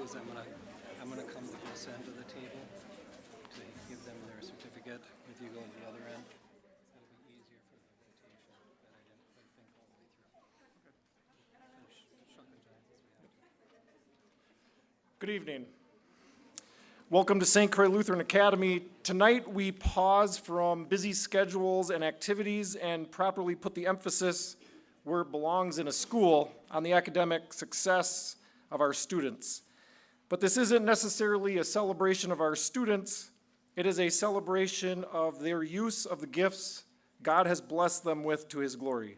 is I'm gonna come to this end of the table to give them their certificate. If you go to the other end, it'll be easier for the rotation, but I didn't quite think all the way through. Shrunk the giants as we have to. Good evening. Welcome to St. Croix Lutheran Academy. Tonight we pause from busy schedules and activities and properly put the emphasis where it belongs in a school on the academic success of our students. But this isn't necessarily a celebration of our students. It is a celebration of their use of the gifts God has blessed them with to His glory.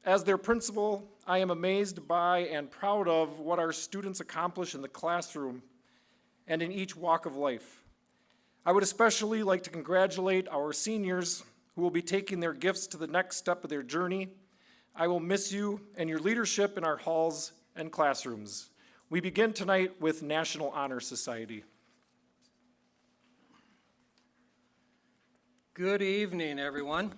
As their principal, I am amazed by and proud of what our students accomplish in the classroom and in each walk of life. I would especially like to congratulate our seniors who will be taking their gifts to the next step of their journey. I will miss you and your leadership in our halls and classrooms. We begin tonight with National Honor Society. Good evening, everyone.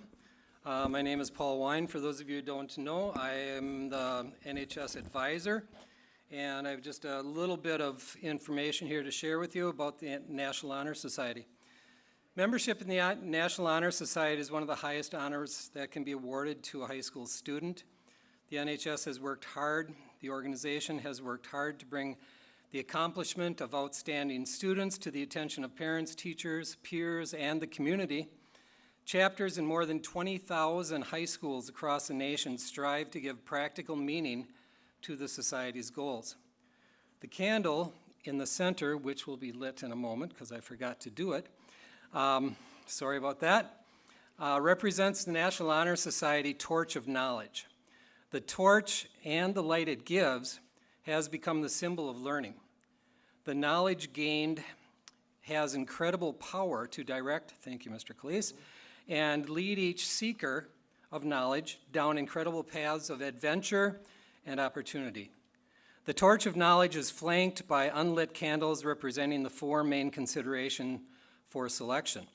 My name is Paul Wine. For those of you who don't know, I am the NHS advisor, and I have just a little bit of information here to share with you about the National Honor Society. Membership in the National Honor Society is one of the highest honors that can be awarded to a high school student. The NHS has worked hard, the organization has worked hard to bring the accomplishment of outstanding students to the attention of parents, teachers, peers, and the community. Chapters in more than 20,000 high schools across the nation strive to give practical meaning to the Society's goals. The candle in the center, which will be lit in a moment because I forgot to do it, sorry about that, represents the National Honor Society Torch of Knowledge. The torch and the light it gives has become the symbol of learning. The knowledge gained has incredible power to direct, thank you, Mr. Cleese, and lead each seeker of knowledge down incredible paths of adventure and opportunity. The torch of knowledge is flanked by unlit candles representing the four main considerations for selection.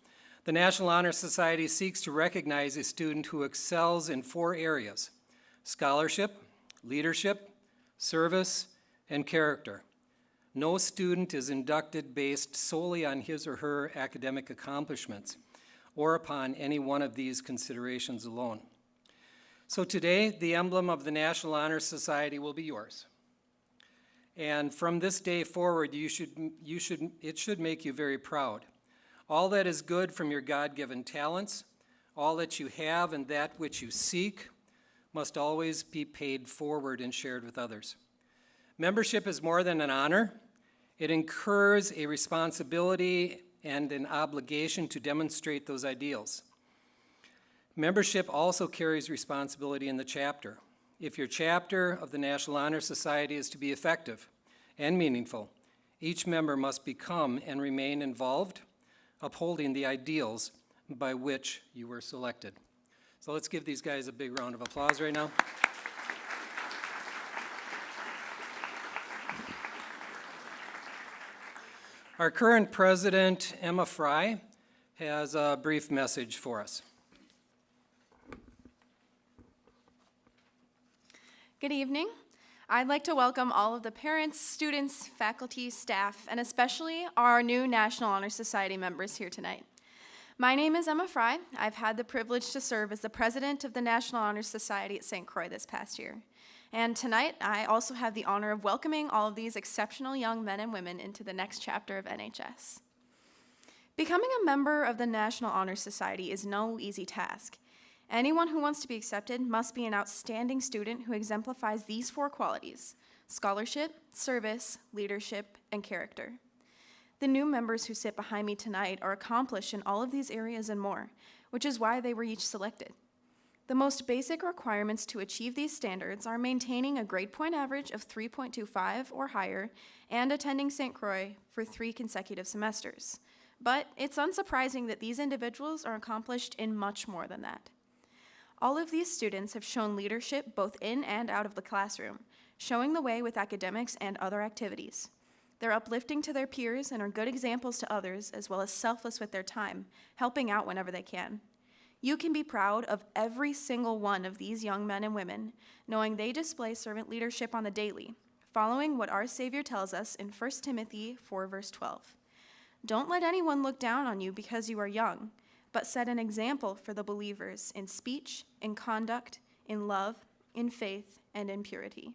The National Honor Society seeks to recognize a student who excels in four areas: scholarship, leadership, service, and character. No student is inducted based solely on his or her academic accomplishments or upon any one of these considerations alone. So today, the emblem of the National Honor Society will be yours. And from this day forward, it should make you very proud. All that is good from your God-given talents, all that you have and that which you seek, must always be paid forward and shared with others. Membership is more than an honor. It incurs a responsibility and an obligation to demonstrate those ideals. Membership also carries responsibility in the chapter. If your chapter of the National Honor Society is to be effective and meaningful, each member must become and remain involved, upholding the ideals by which you were selected. So let's give these guys a big round of applause right now. Our current president, Emma Fry, has a brief message for us. Good evening. I'd like to welcome all of the parents, students, faculty, staff, and especially our new National Honor Society members here tonight. My name is Emma Fry. I've had the privilege to serve as the president of the National Honor Society at St. Croix this past year. And tonight, I also have the honor of welcoming all of these exceptional young men and women into the next chapter of NHS. Becoming a member of the National Honor Society is no easy task. Anyone who wants to be accepted must be an outstanding student who exemplifies these four qualities: scholarship, service, leadership, and character. The new members who sit behind me tonight are accomplished in all of these areas and more, which is why they were each selected. The most basic requirements to achieve these standards are maintaining a grade point average of 3.25 or higher and attending St. Croix for 3 consecutive semesters. But it's unsurprising that these individuals are accomplished in much more than that. All of these students have shown leadership both in and out of the classroom, showing the way with academics and other activities. They're uplifting to their peers and are good examples to others, as well as selfless with their time, helping out whenever they can. You can be proud of every single one of these young men and women, knowing they display servant leadership on the daily, following what our Savior tells us in 1 Timothy 4, verse 12. Don't let anyone look down on you because you are young, but set an example for the believers in speech, in conduct, in love, in faith, and in purity.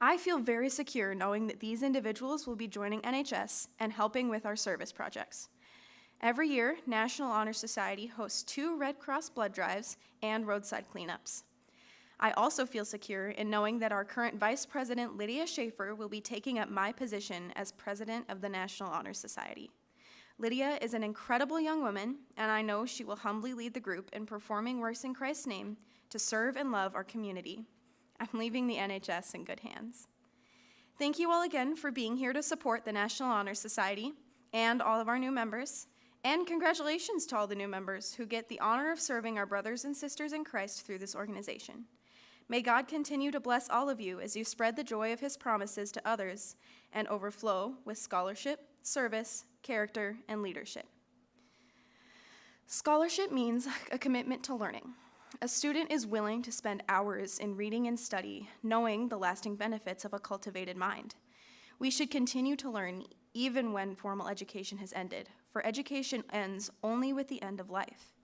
I feel very secure knowing that these individuals will be joining NHS and helping with our service projects. Every year, National Honor Society hosts 2 Red Cross blood drives and roadside cleanups. I also feel secure in knowing that our current Vice President, Lydia Schaefer, will be taking up my position as President of the National Honor Society. Lydia is an incredible young woman, and I know she will humbly lead the group in performing works in Christ's name to serve and love our community. I'm leaving the NHS in good hands. Thank you all again for being here to support the National Honor Society and all of our new members. And congratulations to all the new members who get the honor of serving our brothers and sisters in Christ through this organization. May God continue to bless all of you as you spread the joy of his promises to others and overflow with scholarship, service, character, and leadership. Scholarship means a commitment to learning. A student is willing to spend hours in reading and study, knowing the lasting benefits of a cultivated mind. We should continue to learn even when formal education has ended, for education ends only with the end of life.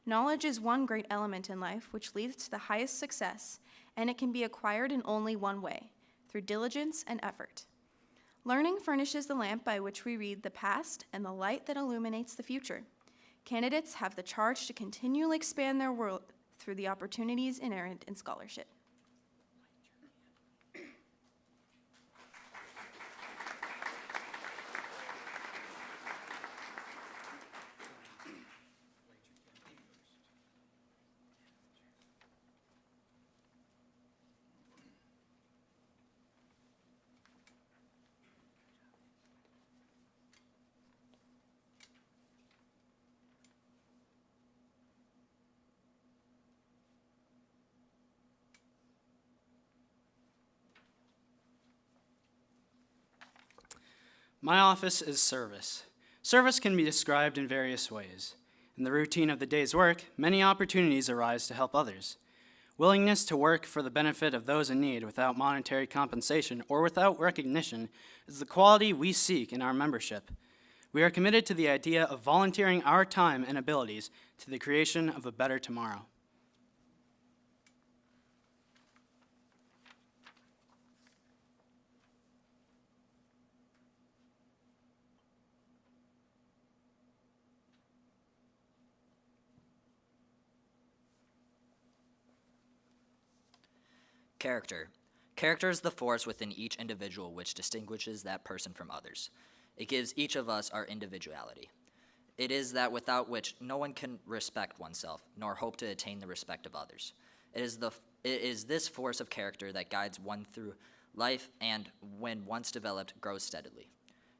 Knowledge is one great element in life which leads to the highest success, and it can be acquired in only one way, through diligence and effort. Learning furnishes the lamp by which we read the past and the light that illuminates the future. Candidates have the charge to continually expand their world through the opportunities inherent in scholarship. My office is service. Service can be described in various ways. In the routine of the day's work, many opportunities arise to help others. Willingness to work for the benefit of those in need without monetary compensation or without recognition is the quality we seek in our membership. We are committed to the idea of volunteering our time and abilities to the creation of a better tomorrow. Character. Character is the force within each individual which distinguishes that person from others. It gives each of us our individuality. It is that without which no one can respect oneself, nor hope to attain the respect of others. It is this force of character that guides one through life and, when once developed, grows steadily.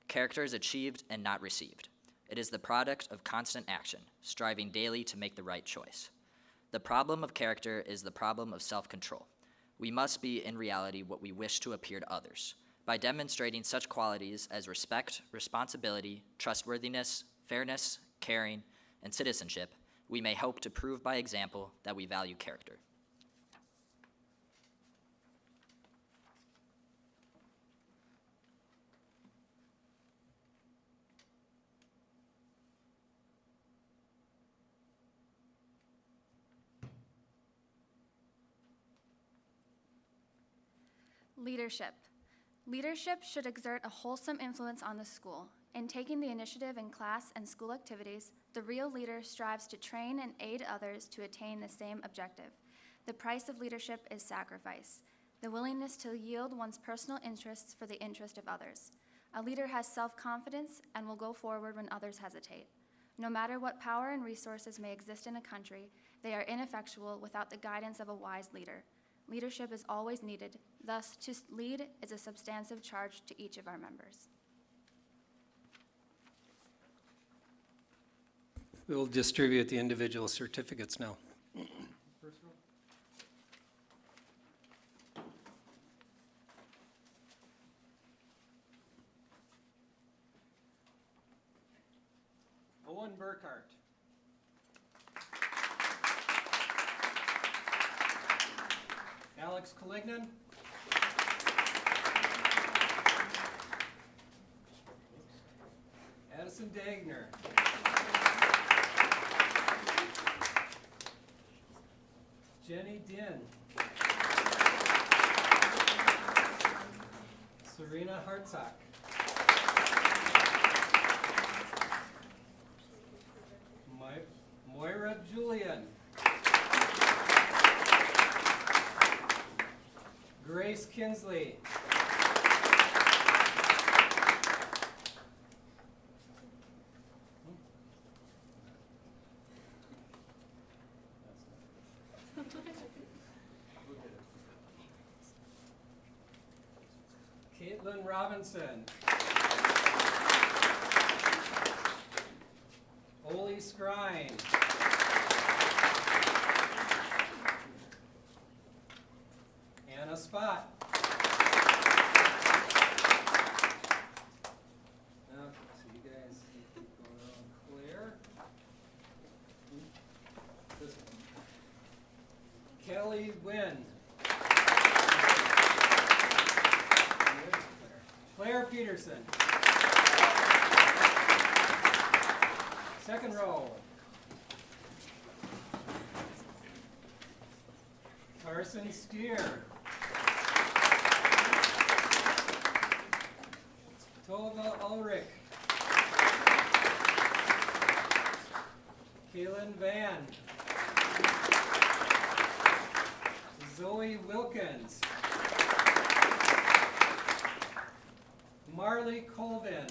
Character is achieved and not received. It is the product of constant action, striving daily to make the right choice. The problem of character is the problem of self-control. We must be, in reality, what we wish to appear to others. By demonstrating such qualities as respect, responsibility, trustworthiness, fairness, caring, and citizenship, we may hope to prove by example that we value character. Leadership. Leadership should exert a wholesome influence on the school. In taking the initiative in class and school activities, the real leader strives to train and aid others to attain the same objective. The price of leadership is sacrifice, the willingness to yield one's personal interests for the interest of others. A leader has self-confidence and will go forward when others hesitate. No matter what power and resources may exist in a country, they are ineffectual without the guidance of a wise leader. Leadership is always needed. Thus, to lead is a substantive charge to each of our members. We will distribute the individual certificates now. Owen Burkhart. Alex Collignan. Jason Dagner. Jenny Din. Serena Hartsock. Moira Julian. Grace Kinsley. Caitlin Robinson. Oli Scrine. Anna Spot. Now, so you guys keep going around clear. This one. Kelly Wynn. Claire Peterson. Second row. Carson Steer. Tova Ulrich. Kaylin Van. Zoe Wilkins. Marley Colvin.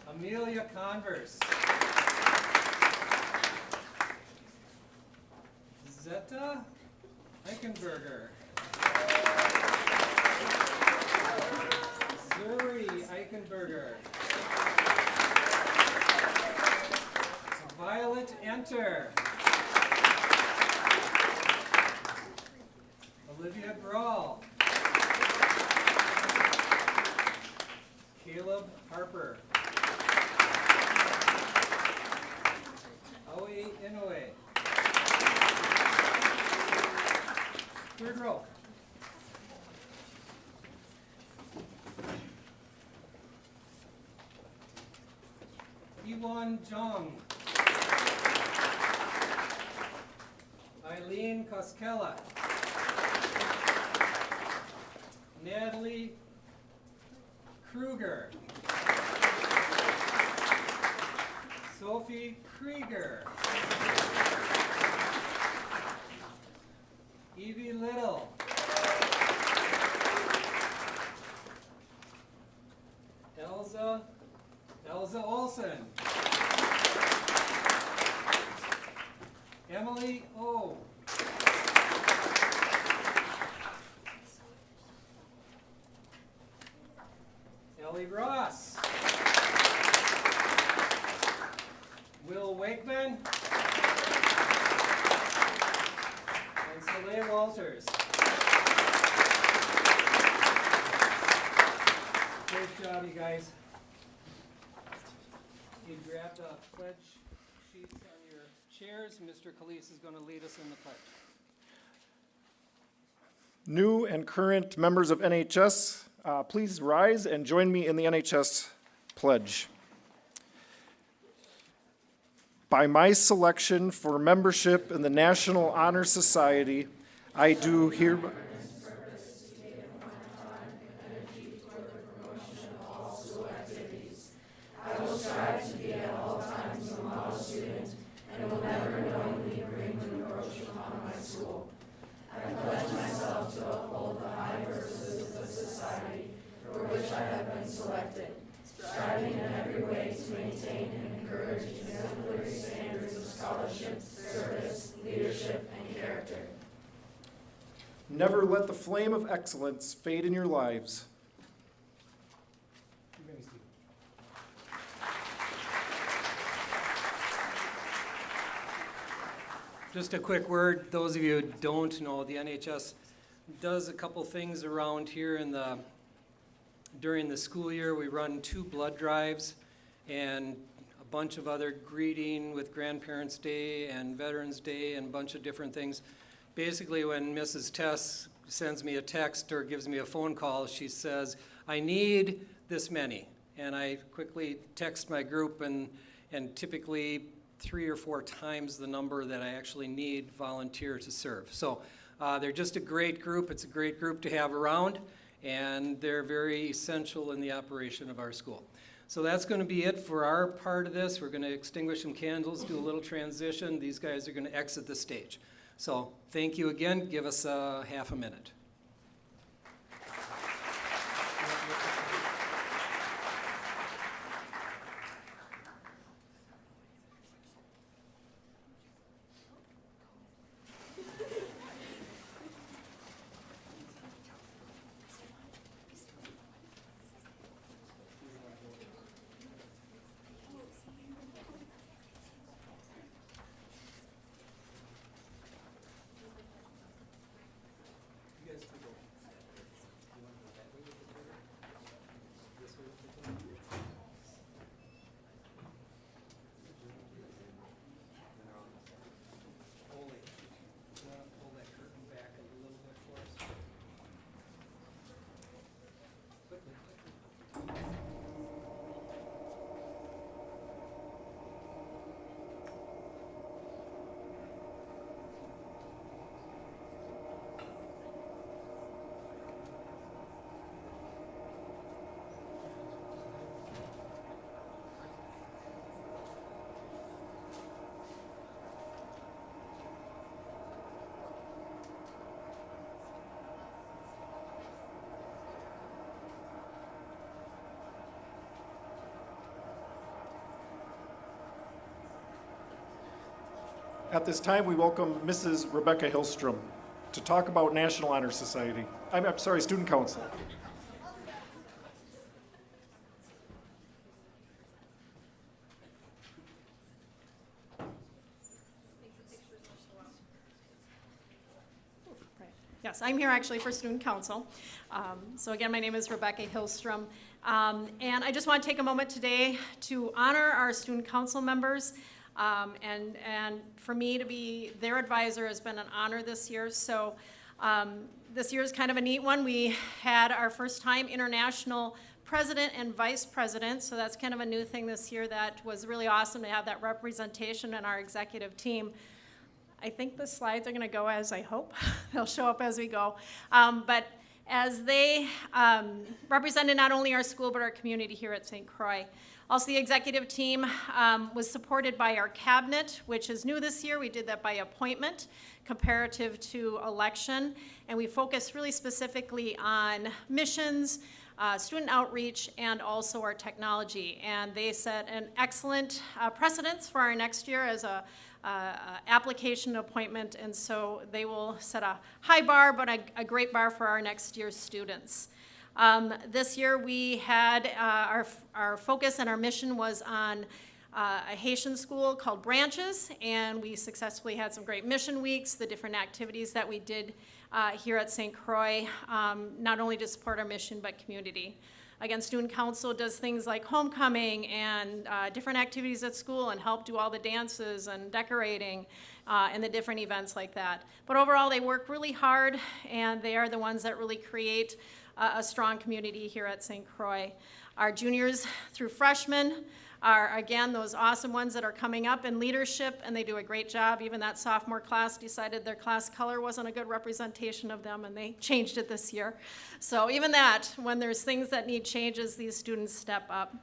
Amelia Converse. Zeta Eichenberger. Zuri Eichenberger. Violet Enter. Olivia Grawl. Caleb Harper. Aoi Inoue. Third row. Iwan Jong. Eileen Koskela. Natalie Kruger. Sophie Krieger. Evie Little. Elza Olson. Emily O. Ellie Ross. Will Wakeman. And SCLA Walters. Great job, you guys. You grab the pledge sheets on your chairs. Mr. Calise is going to lead us in the pledge. New and current members of NHS, please rise and join me in the NHS pledge. By my selection for membership in the National Honor Society, I do hereby never let the flame of excellence fade in your lives. Just a quick word, those of you who don't know, the NHS does a couple things around here during the school year. We run 2 blood drives and a bunch of other greeting with Grandparents' Day and Veterans Day and a bunch of different things. Basically, when Mrs. Tess sends me a text or gives me a phone call, she says, I need this many. And I quickly text my group, and typically 3 or 4 times the number that I actually need volunteer to serve. So they're just a great group. It's a great group to have around, and they're very essential in the operation of our school. So that's going to be it for our part of this. We're going to extinguish some candles, do a little transition. These guys are going to exit the stage. So thank you again. Give us half a minute. At this time, we welcome Mrs. Rebecca Hillstrom to talk about National Honor Society. I'm sorry, Student Council. Yes, I'm here actually for Student Council. So again, my name is Rebecca Hillstrom. And I just want to take a moment today to honor our Student Council members. And for me to be their advisor has been an honor this year. So this year is kind of a neat one. We had our first time international president and vice president. So that's kind of a new thing this year that was really awesome to have that representation in our executive team. I think the slides are going to go as I hope. They'll show up as we go. But as they represented not only our school but our community here at St. Croix. Also, the executive team was supported by our cabinet, which is new this year. We did that by appointment, comparative to election. And we focused really specifically on missions, student outreach, and also our technology. And they set an excellent precedence for our next year as a application appointment, and so they will set a high bar, but a great bar for our next year's students. This year we had our focus and our mission was on a Haitian school called Branches, and we successfully had some great mission weeks, the different activities that we did here at St. Croix, not only to support our mission but community. Again, Student Council does things like homecoming and different activities at school and help do all the dances and decorating and the different events like that. But overall, they work really hard, and they are the ones that really create a strong community here at St. Croix. Our juniors through freshmen are, again, those awesome ones that are coming up in leadership, and they do a great job. Even that sophomore class decided their class color wasn't a good representation of them, and they changed it this year. So even that, when there's things that need changes, these students step up.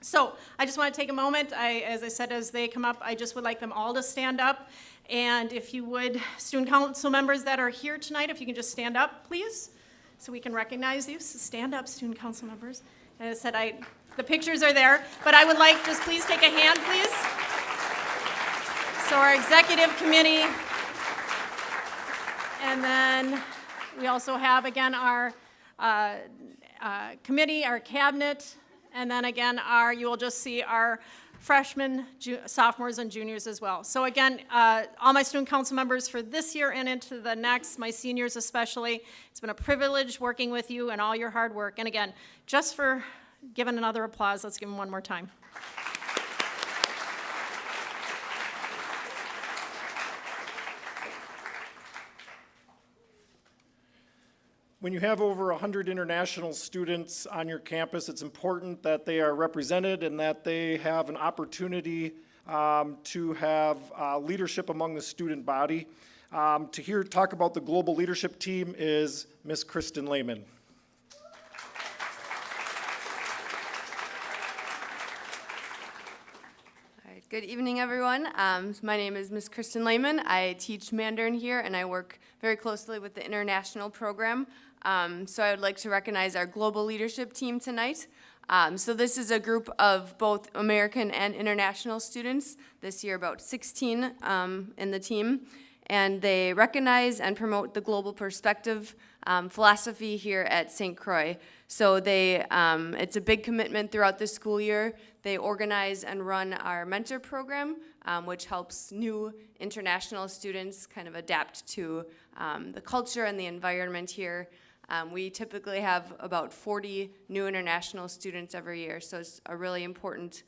So I just want to take a moment. As I said, as they come up, I just would like them all to stand up. And if you would, Student Council members that are here tonight, if you can just stand up, please, so we can recognize you. So stand up, Student Council members. As I said, the pictures are there, but I would like, just please take a hand, please. So our executive committee, and then we also have, again, our committee, our cabinet, and then again, you will just see our freshmen, sophomores, and juniors as well. So again, all my Student Council members for this year and into the next, my seniors especially, it's been a privilege working with you and all your hard work. And again, just for giving another applause, let's give them one more time. When you have over 100 international students on your campus, it's important that they are represented and that they have an opportunity to have leadership among the student body. To talk about the global leadership team is Ms. Kristen Lehman. Good evening, everyone. My name is Ms. Kristen Lehman. I teach Mandarin here, and I work very closely with the international program. So I would like to recognize our global leadership team tonight. So this is a group of both American and international students. This year, about 16 in the team. And they recognize and promote the global perspective philosophy here at St. Croix. So it's a big commitment throughout the school year. They organize and run our mentor program, which helps new international students kind of adapt to the culture and the environment here. We typically have about 40 new international students every year, so it's a really important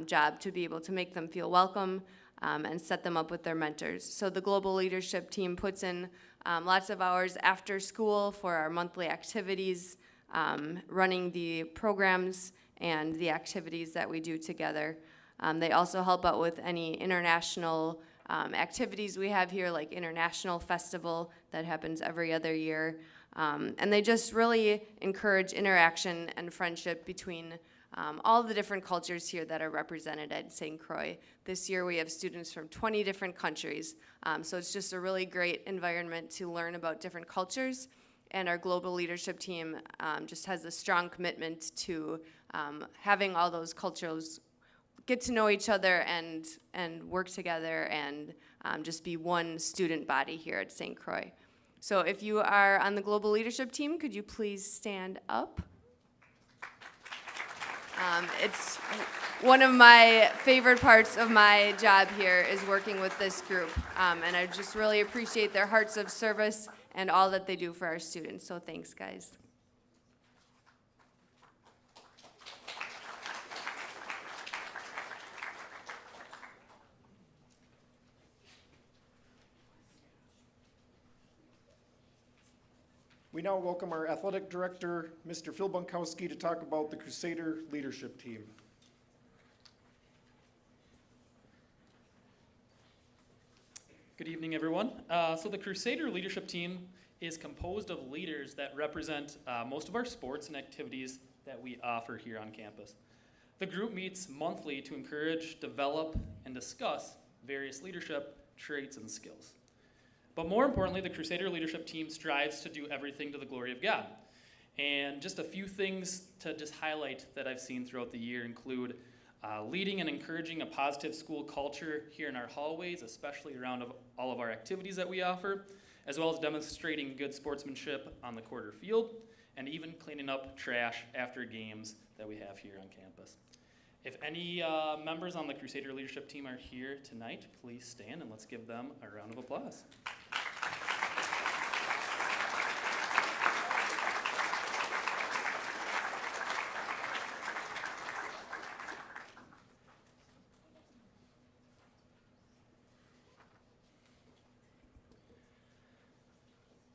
job to be able to make them feel welcome and set them up with their mentors. So the global leadership team puts in lots of hours after school for our monthly activities, running the programs and the activities that we do together. They also help out with any international activities we have here, like International Festival that happens every other year. And they just really encourage interaction and friendship between all the different cultures here that are represented at St. Croix. This year we have students from 20 different countries, so it's just a really great environment to learn about different cultures, and our global leadership team just has a strong commitment to having all those cultures get to know each other and work together and just be one student body here at St. Croix. So if you are on the global leadership team, could you please stand up? It's one of my favorite parts of my job here is working with this group, and I just really appreciate their hearts of service and all that they do for our students, so thanks, guys. We now welcome our athletic director, Mr. Phil Bunkowski, to talk about the Crusader leadership team. Good evening, everyone. So the Crusader leadership team is composed of leaders that represent most of our sports and activities that we offer here on campus. The group meets monthly to encourage, develop, and discuss various leadership traits and skills. But more importantly, the Crusader leadership team strives to do everything to the glory of God. And just a few things to just highlight that I've seen throughout the year include leading and encouraging a positive school culture here in our hallways, especially around all of our activities that we offer, as well as demonstrating good sportsmanship on the quarter field, and even cleaning up trash after games that we have here on campus. If any members on the Crusader leadership team are here tonight, please stand and let's give them a round of applause.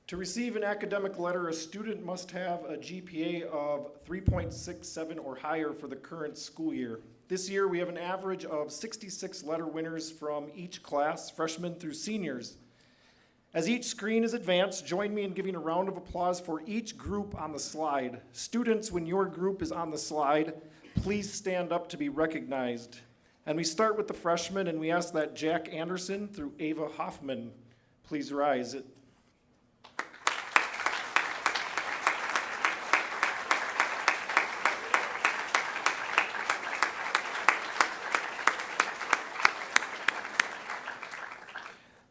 To receive an academic letter, a student must have a GPA of 3.67 or higher for the current school year. This year, we have an average of 66 letter winners from each class, freshmen through seniors. As each screen is advanced, join me in giving a round of applause for each group on the slide. Students, when your group is on the slide, please stand up to be recognized. And we start with the freshmen, and we ask that Jack Anderson through Ava Hoffman please rise.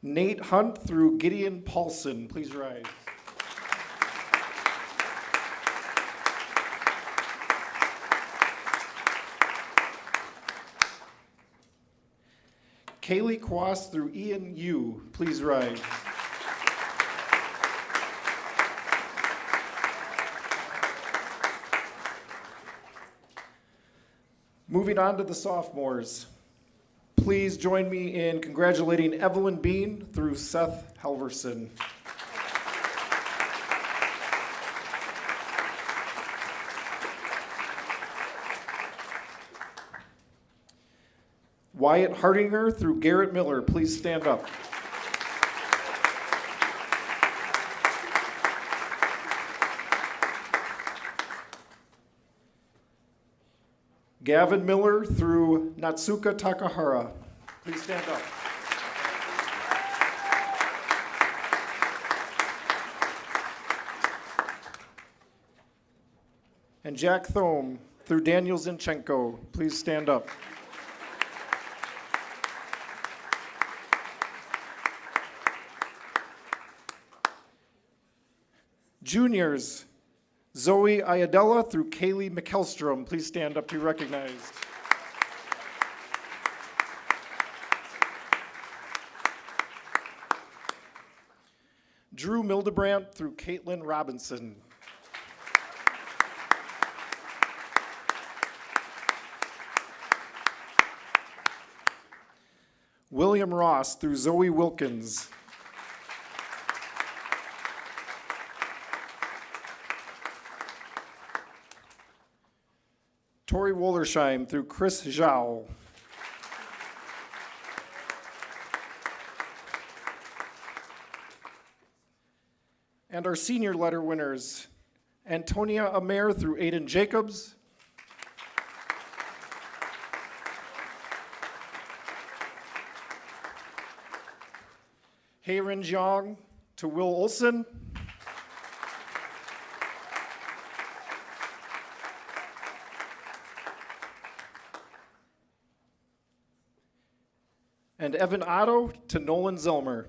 Nate Hunt through Gideon Paulson, please rise. Kaylee Quast through Ian Yu, please rise. Moving on to the sophomores. Please join me in congratulating Evelyn Bean through Seth Halverson. Wyatt Hardinger through Garrett Miller. Please stand up. Gavin Miller through Natsuka Takahara. Please stand up. And Jack Thome through Daniel Zinchenko. Please stand up. Juniors, Zoe Ayadella through Kaylee McKelstrom. Please stand up to be recognized. Drew Mildebrandt through Caitlin Robinson. William Ross through Zoe Wilkins. Tori Wollersheim through Chris Zhao. And our senior letter winners, Antonia Amer through Aiden Jacobs. Heiren Jiang to Will Olson. And Evan Otto to Nolan Zelmer.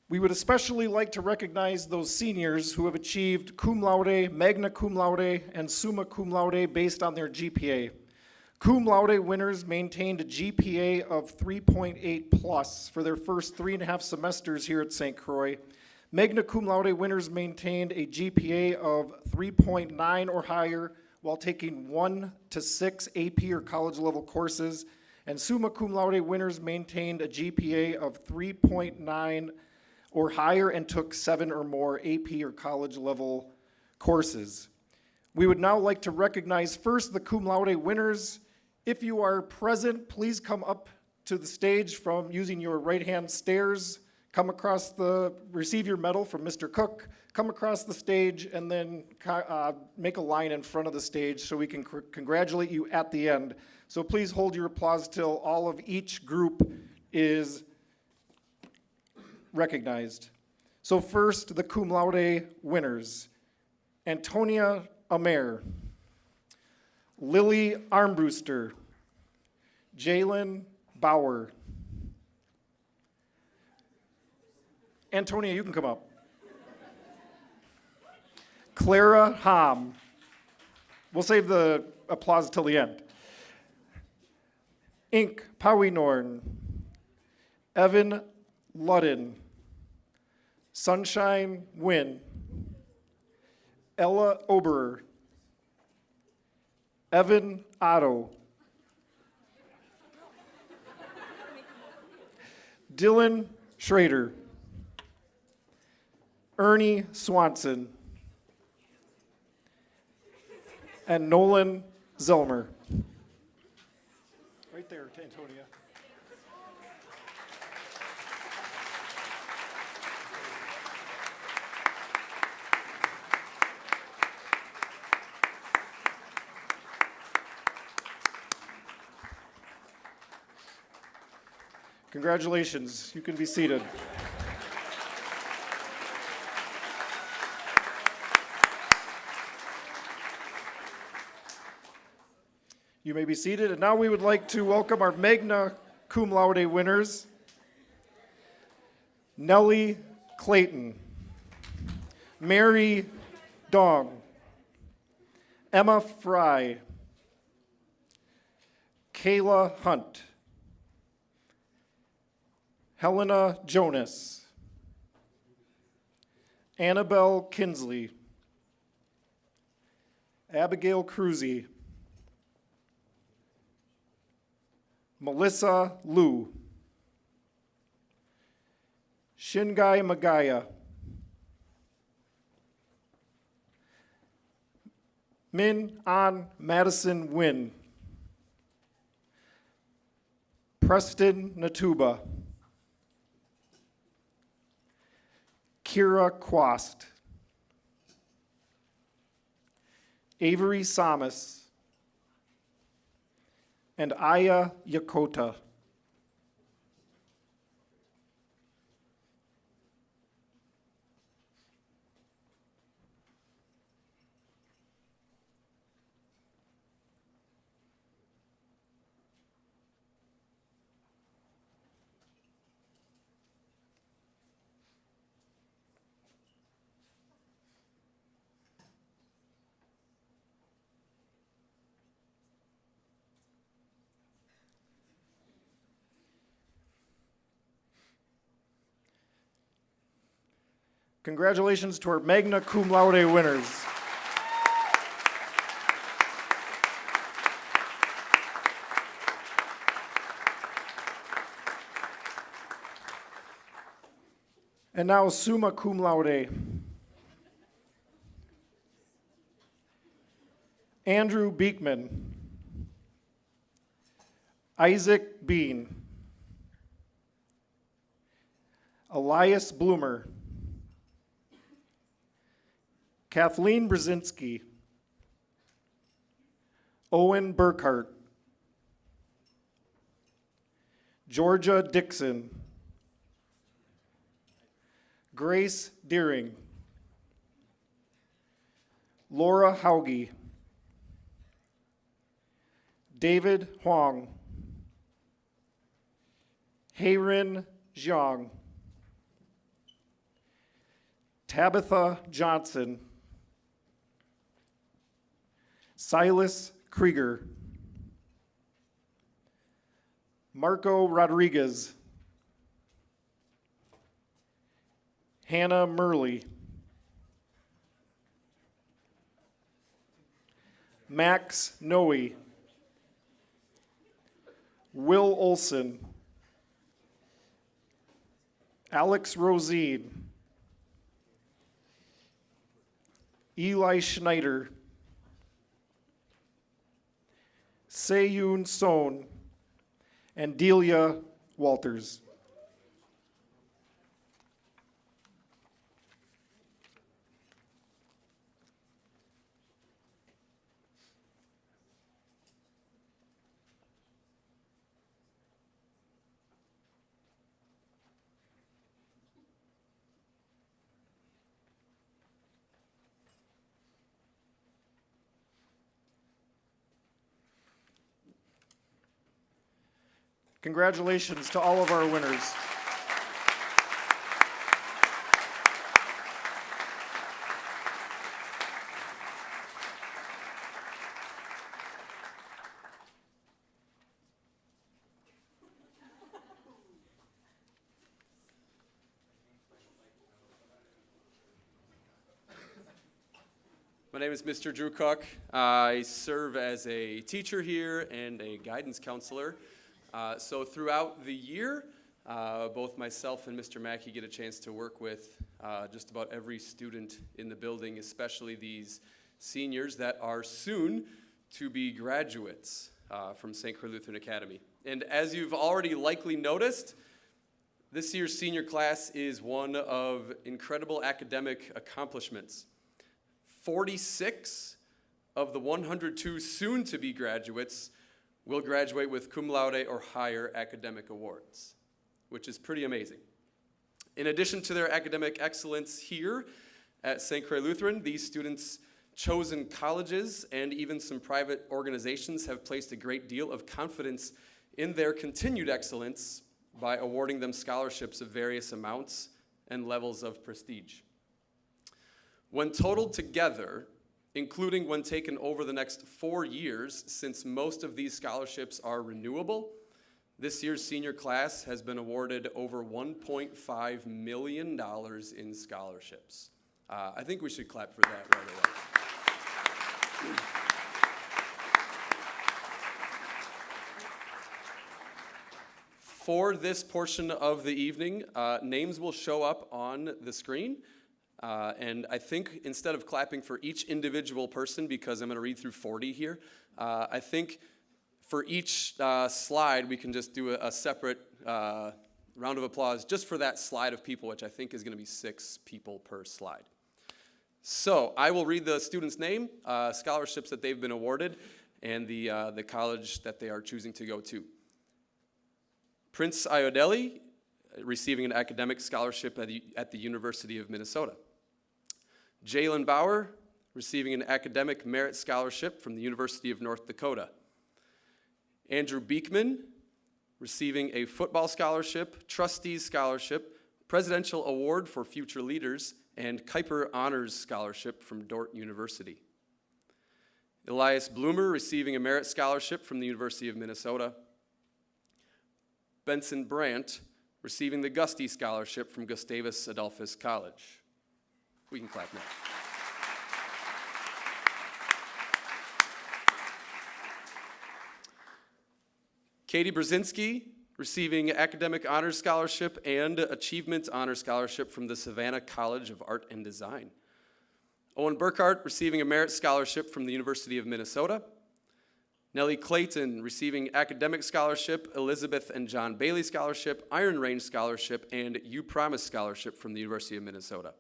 We would especially like to recognize those seniors who have achieved cum laude, magna cum laude, and summa cum laude based on their GPA. Cum laude winners maintained a GPA of 3.8 plus for their first 3.5 semesters here at St. Croix. Magna cum laude winners maintained a GPA of 3.9 or higher while taking 1 to 6 AP or college level courses. And summa cum laude winners maintained a GPA of 3.9 or higher and took 7 or more AP or college level courses. We would now like to recognize first the cum laude winners. If you are present, please come up to the stage from using your right-hand stairs. Come across receive your medal from Mr. Cook, come across the stage, and then make a line in front of the stage so we can congratulate you at the end. So please hold your applause till all of each group is recognized. So first, the cum laude winners. Antonia Amer, Lily Armbruster, Jalen Bauer. Antonia, you can come up. Clara Ham. We'll save the applause till the end. Ink Pawinorn, Evan Ludden, Sunshine Wynn, Ella Oberer, Evan Otto, Dylan Schrader, Ernie Swanson, and Nolan Zelmer. Right there, Antonia. Congratulations. You can be seated. You may be seated. And now we would like to welcome our magna cum laude winners. Nellie Clayton, Mary Dong, Emma Fry, Kayla Hunt, Helena Jonas, Annabelle Kinsley, Abigail Cruzy, Melissa Liu, Shingai Magaya. Min An Madison Wynn. Preston Natuba. Kira Quast. Avery Samus. And Aya Yakota. Congratulations to our magna cum laude winners. And now summa cum laude. Andrew Beekman. Isaac Bean. Elias Bloomer. Kathleen Brzezinski. Owen Burkhart. Georgia Dixon. Grace Deering. Laura Hauge. David Huang. Heirin Jiang. Tabitha Johnson. Silas Krieger. Marco Rodriguez. Hannah Murley. Max Noe. Will Olson. Alex Rosine. Eli Schneider. Seyun Son. And Delia Walters. Congratulations to all of our winners. My name is Mr. Drew Cook. I serve as a teacher here and a guidance counselor. So throughout the year, both myself and Mr. Mackey get a chance to work with just about every student in the building, especially these seniors that are soon to be graduates from St. Croix Lutheran Academy. And as you've already likely noticed, this year's senior class is one of incredible academic accomplishments. 46 of the 102 soon-to-be graduates will graduate with cum laude or higher academic awards, which is pretty amazing. In addition to their academic excellence here at St. Croix Lutheran, these students' chosen colleges and even some private organizations have placed a great deal of confidence in their continued excellence by awarding them scholarships of various amounts and levels of prestige. When totaled together, including when taken over the next 4 years, since most of these scholarships are renewable, this year's senior class has been awarded over $1.5 million in scholarships. I think we should clap for that right away. For this portion of the evening, names will show up on the screen. And I think instead of clapping for each individual person, because I'm going to read through 40 here, I think for each slide we can just do a separate round of applause just for that slide of people, which I think is going to be 6 people per slide. So I will read the student's name, scholarships that they've been awarded, and the college that they are choosing to go to. Prince Iodeli, receiving an academic scholarship at the University of Minnesota. Jalen Bauer, receiving an academic merit scholarship from the University of North Dakota. Andrew Beekman, receiving a football scholarship, trustees scholarship, presidential award for future leaders, and Kuiper Honors Scholarship from Dordt University. Elias Bloomer, receiving a merit scholarship from the University of Minnesota. Benson Brandt, receiving the Gusty Scholarship from Gustavus Adolphus College. We can clap now. Katie Brzezinski, receiving Academic Honors Scholarship and Achievement Honors Scholarship from the Savannah College of Art and Design. Owen Burkhart, receiving a Merit Scholarship from the University of Minnesota. Nellie Clayton, receiving Academic Scholarship, Elizabeth and John Bailey Scholarship, Iron Range Scholarship, and You Promise Scholarship from the University of Minnesota.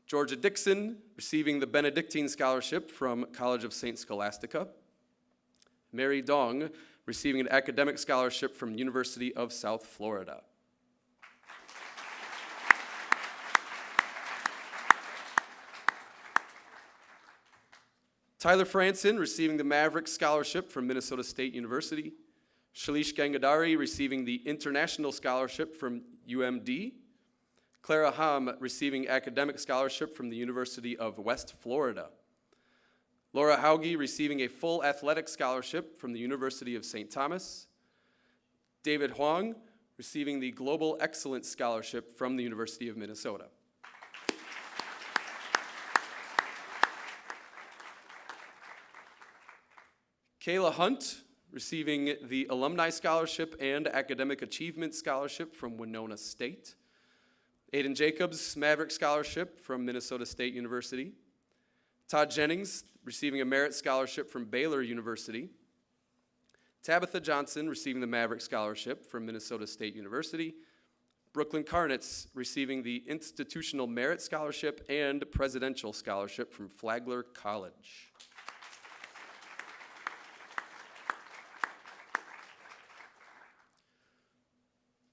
Georgia Dixon, receiving the Benedictine Scholarship from College of St. Scholastica. Mary Dong, receiving an academic scholarship from University of South Florida. Tyler Franson, receiving the Maverick Scholarship from Minnesota State University. Shalish Gangadari, receiving the International Scholarship from UMD. Clara Ham, receiving academic scholarship from the University of West Florida. Laura Hauge, receiving a full athletic scholarship from the University of St. Thomas. David Huang, receiving the Global Excellence Scholarship from the University of Minnesota. Kayla Hunt, receiving the Alumni Scholarship and Academic Achievement Scholarship from Winona State. Aiden Jacobs, Maverick Scholarship from Minnesota State University. Todd Jennings, receiving a Merit Scholarship from Baylor University. Tabitha Johnson, receiving the Maverick Scholarship from Minnesota State University. Brooklyn Karnitz, receiving the Institutional Merit Scholarship and Presidential Scholarship from Flagler College.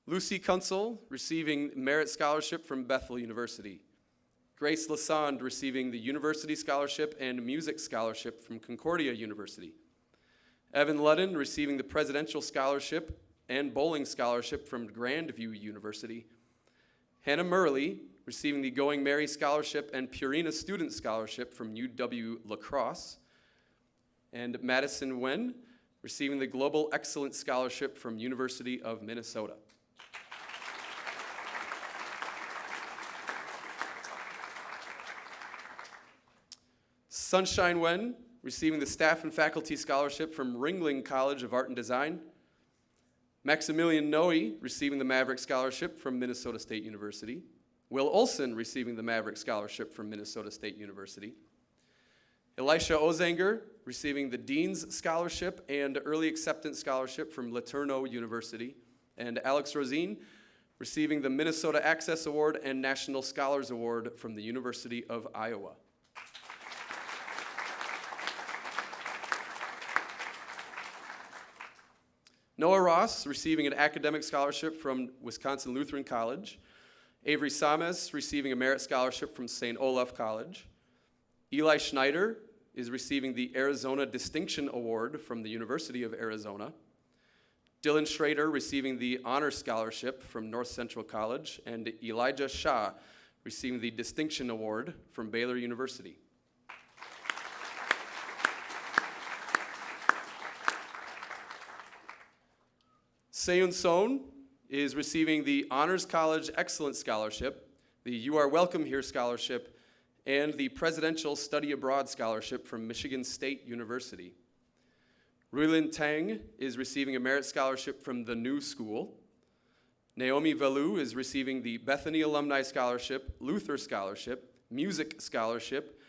Lucy Kunsel, receiving Merit Scholarship from Bethel University. Grace Lassand, receiving the University Scholarship and Music Scholarship from Concordia University. Evan Ludden, receiving the Presidential Scholarship and Bowling Scholarship from Grandview University. Hannah Murley, receiving the Going Mary Scholarship and Purina Student Scholarship from UW La Crosse. And Madison Wen, receiving the Global Excellence Scholarship from University of Minnesota. Sunshine Wen, receiving the Staff and Faculty Scholarship from Ringling College of Art and Design. Maximilian Noe, receiving the Maverick Scholarship from Minnesota State University. Will Olson, receiving the Maverick Scholarship from Minnesota State University. Elisha Ozanger, receiving the Dean's Scholarship and Early Acceptance Scholarship from LeTourneau University. And Alex Rosine, receiving the Minnesota Access Award and National Scholars Award from the University of Iowa. Noah Ross, receiving an academic scholarship from Wisconsin Lutheran College. Avery Sames, receiving a merit scholarship from St. Olaf College. Eli Schneider is receiving the Arizona Distinction Award from the University of Arizona. Dylan Schrader, receiving the Honor Scholarship from North Central College. And Elijah Shah, receiving the Distinction Award from Baylor University. Seyun Son is receiving the Honors College Excellence Scholarship, the You Are Welcome Here Scholarship, and the Presidential Study Abroad Scholarship from Michigan State University. Ruilin Tang is receiving a merit scholarship from the New School. Naomi Valou is receiving the Bethany Alumni Scholarship, Luther Scholarship, Music Scholarship,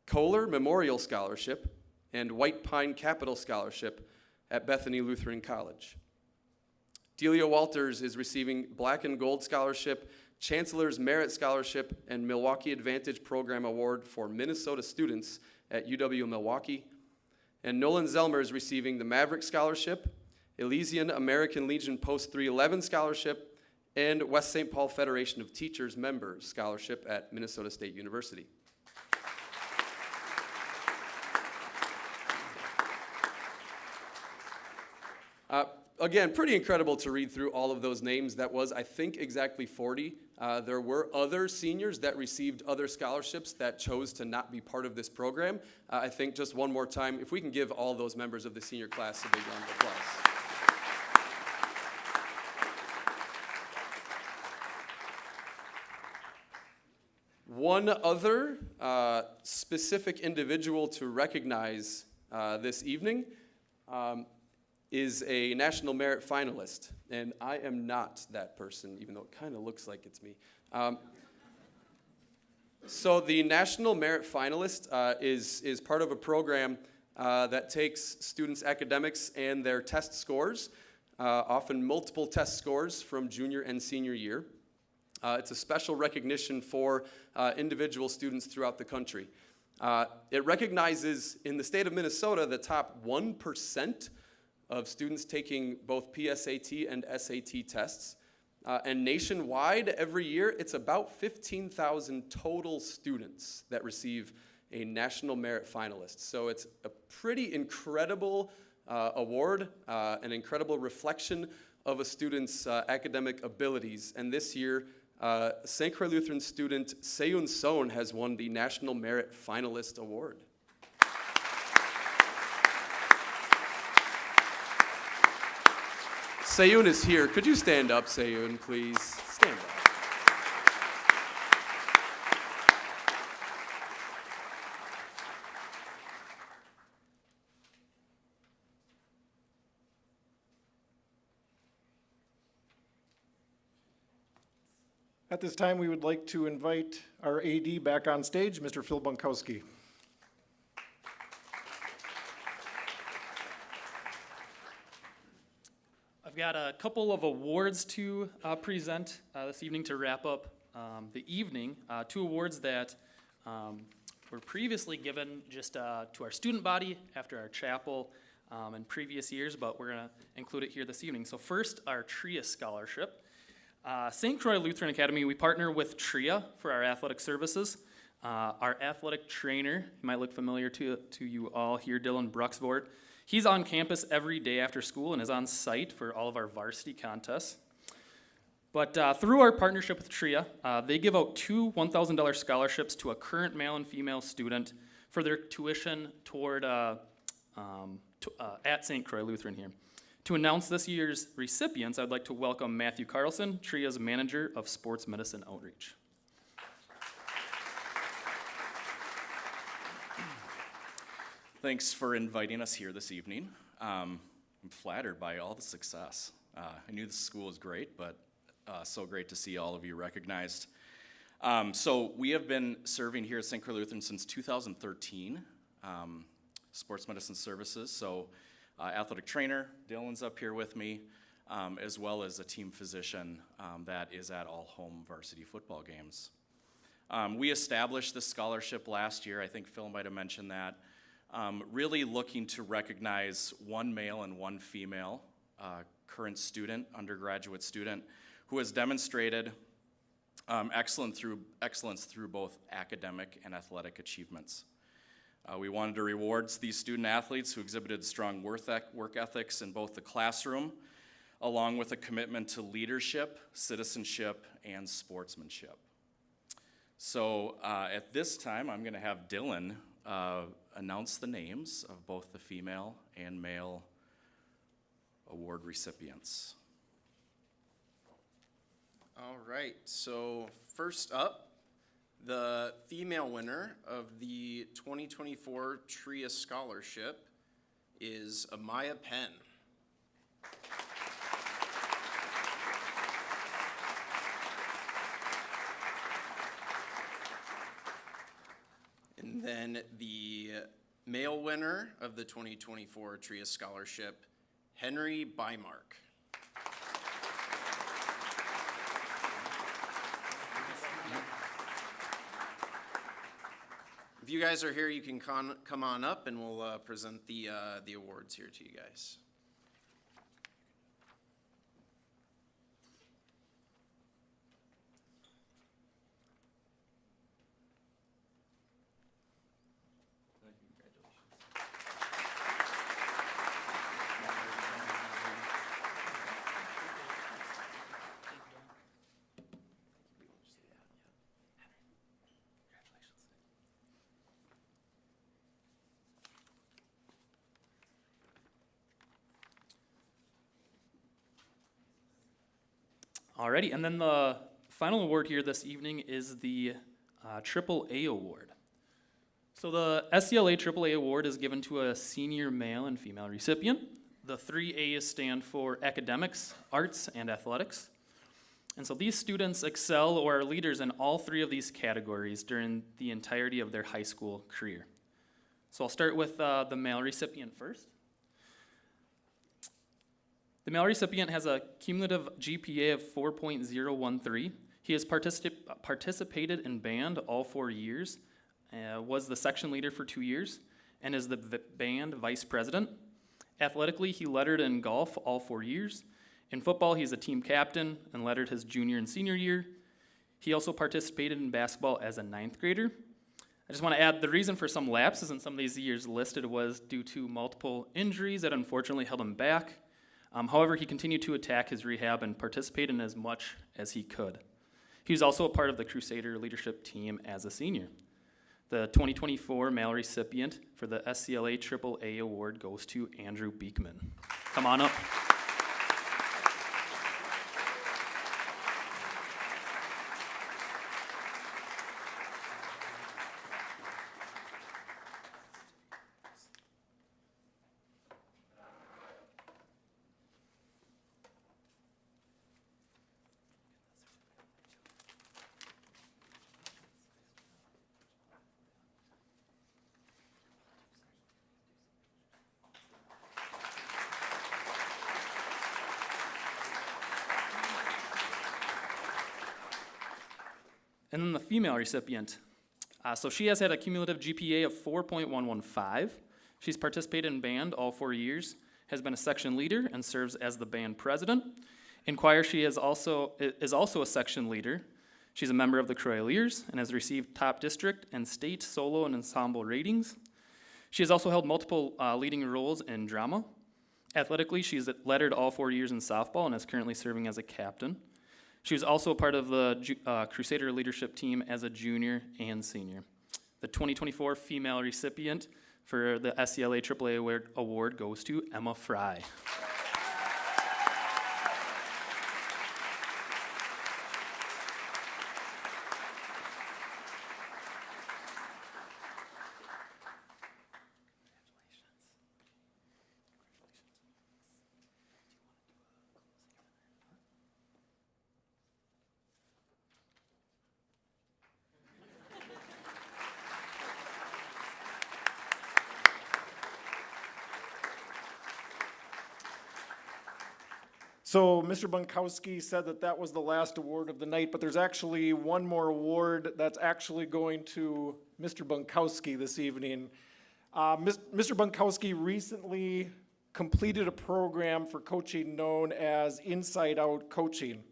Kohler Memorial Scholarship, and White Pine Capital Scholarship at Bethany Lutheran College. Delia Walters is receiving Black and Gold Scholarship, Chancellor's Merit Scholarship, and Milwaukee Advantage Program Award for Minnesota students at UW Milwaukee. And Nolan Zelmer is receiving the Maverick Scholarship, Elysian American Legion Post 311 Scholarship, and West St. Paul Federation of Teachers Member Scholarship at Minnesota State University. Again, pretty incredible to read through all of those names. That was, I think, exactly 40. There were other seniors that received other scholarships that chose to not be part of this program. I think just one more time, if we can give all those members of the senior class a big round of applause. One other specific individual to recognize this evening is a National Merit finalist, and I am not that person, even though it kind of looks like it's me. So the National Merit finalist is part of a program that takes students' academics and their test scores, often multiple test scores from junior and senior year. It's a special recognition for individual students throughout the country. It recognizes, in the state of Minnesota, the top 1% of students taking both PSAT and SAT tests. And nationwide, every year, it's about 15,000 total students that receive a National Merit finalist. So it's a pretty incredible award, an incredible reflection of a student's academic abilities. And this year, St. Croix Lutheran student Seyun Son has won the National Merit Finalist Award. Seyun is here. Could you stand up, Seyun, please? Stand up. At this time, we would like to invite our AD back on stage, Mr. Phil Bunkowski. I've got a couple of awards to present this evening to wrap up the evening. Two awards that were previously given just to our student body after our chapel in previous years, but we're going to include it here this evening. So first, our TRIA Scholarship. St. Croix Lutheran Academy, we partner with TRIA for our athletic services. Our athletic trainer, you might look familiar to you all here, Dylan Bruxvoort. He's on campus every day after school and is on site for all of our varsity contests. But through our partnership with TRIA, they give out two $1,000 scholarships to a current male and female student for their tuition toward at St. Croix Lutheran here. To announce this year's recipients, I'd like to welcome Matthew Carlson, TRIA's Manager of Sports Medicine Outreach. Thanks for inviting us here this evening. I'm flattered by all the success. I knew the school was great, but so great to see all of you recognized. So we have been serving here at St. Croix Lutheran since 2013, sports medicine services. So athletic trainer, Dylan's up here with me, as well as a team physician that is at all home varsity football games. We established this scholarship last year. I think Phil might have mentioned that. Really looking to recognize one male and one female current student, undergraduate student, who has demonstrated excellence through both academic and athletic achievements. We wanted to reward these student athletes who exhibited strong work ethics in both the classroom, along with a commitment to leadership, citizenship, and sportsmanship. So at this time, I'm going to have Dylan announce the names of both the female and male award recipients. All right, so first up, the female winner of the 2024 TRIA Scholarship is Amaya Penn. And then the male winner of the 2024 TRIA Scholarship, Henry Bymark. If you guys are here, you can come on up and we'll present the awards here to you guys. Alrighty, and then the final award here this evening is the AAA award. So the SCLA AAA award is given to a senior male and female recipient. The 3 A's stand for academics, arts, and athletics. And so these students excel or are leaders in all 3 of these categories during the entirety of their high school career. So I'll start with the male recipient first. The male recipient has a cumulative GPA of 4.013. He has participated in band all 4 years, was the section leader for 2 years, and is the band vice president. Athletically, he lettered in golf all 4 years. In football, he's a team captain and lettered his junior and senior year. He also participated in basketball as a 9th grader. I just want to add the reason for some lapses in some of these years listed was due to multiple injuries that unfortunately held him back. However, he continued to attack his rehab and participate in as much as he could. He was also a part of the Crusader leadership team as a senior. The 2024 male recipient for the SCLA AAA award goes to Andrew Beekman. Come on up. And then the female recipient. So she has had a cumulative GPA of 4.115. She's participated in band all 4 years, has been a section leader, and serves as the band president. In choir, she is also a section leader. She's a member of the Croiliers and has received top district and state solo and ensemble ratings. She has also held multiple leading roles in drama. Athletically, she's lettered all 4 years in softball and is currently serving as a captain. She was also a part of the Crusader leadership team as a junior and senior. The 2024 female recipient for the SCLA AAA award goes to Emma Fry. So Mr. Bunkowski said that that was the last award of the night, but there's actually one more award that's actually going to Mr. Bunkowski this evening. Mr. Bunkowski recently completed a program for coaching known as Inside Out Coaching.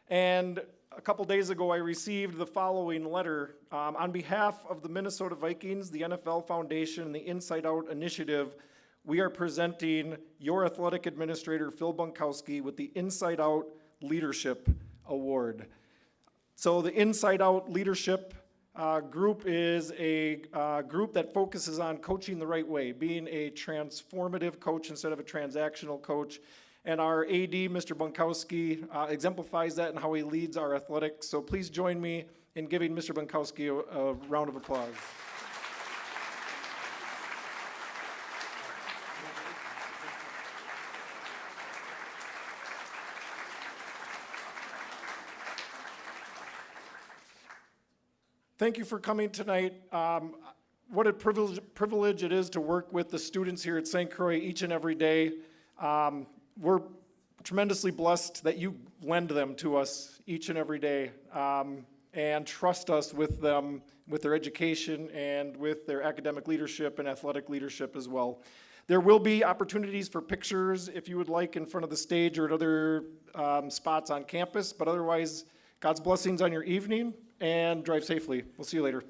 And a couple days ago, I received the following letter. On behalf of the Minnesota Vikings, the NFL Foundation, and the Inside Out Initiative, we are presenting your athletic administrator, Phil Bunkowski, with the Inside Out Leadership Award. So the Inside Out Leadership group is a group that focuses on coaching the right way, being a transformative coach instead of a transactional coach. And our AD, Mr. Bunkowski, exemplifies that in how he leads our athletics. So please join me in giving Mr. Bunkowski a round of applause. Thank you for coming tonight. What a privilege it is to work with the students here at St. Croix each and every day. We're tremendously blessed that you lend them to us each and every day, and trust us with them, with their education and with their academic leadership and athletic leadership as well. There will be opportunities for pictures if you would like in front of the stage or at other spots on campus, but otherwise, God's blessings on your evening and drive safely. We'll see you later.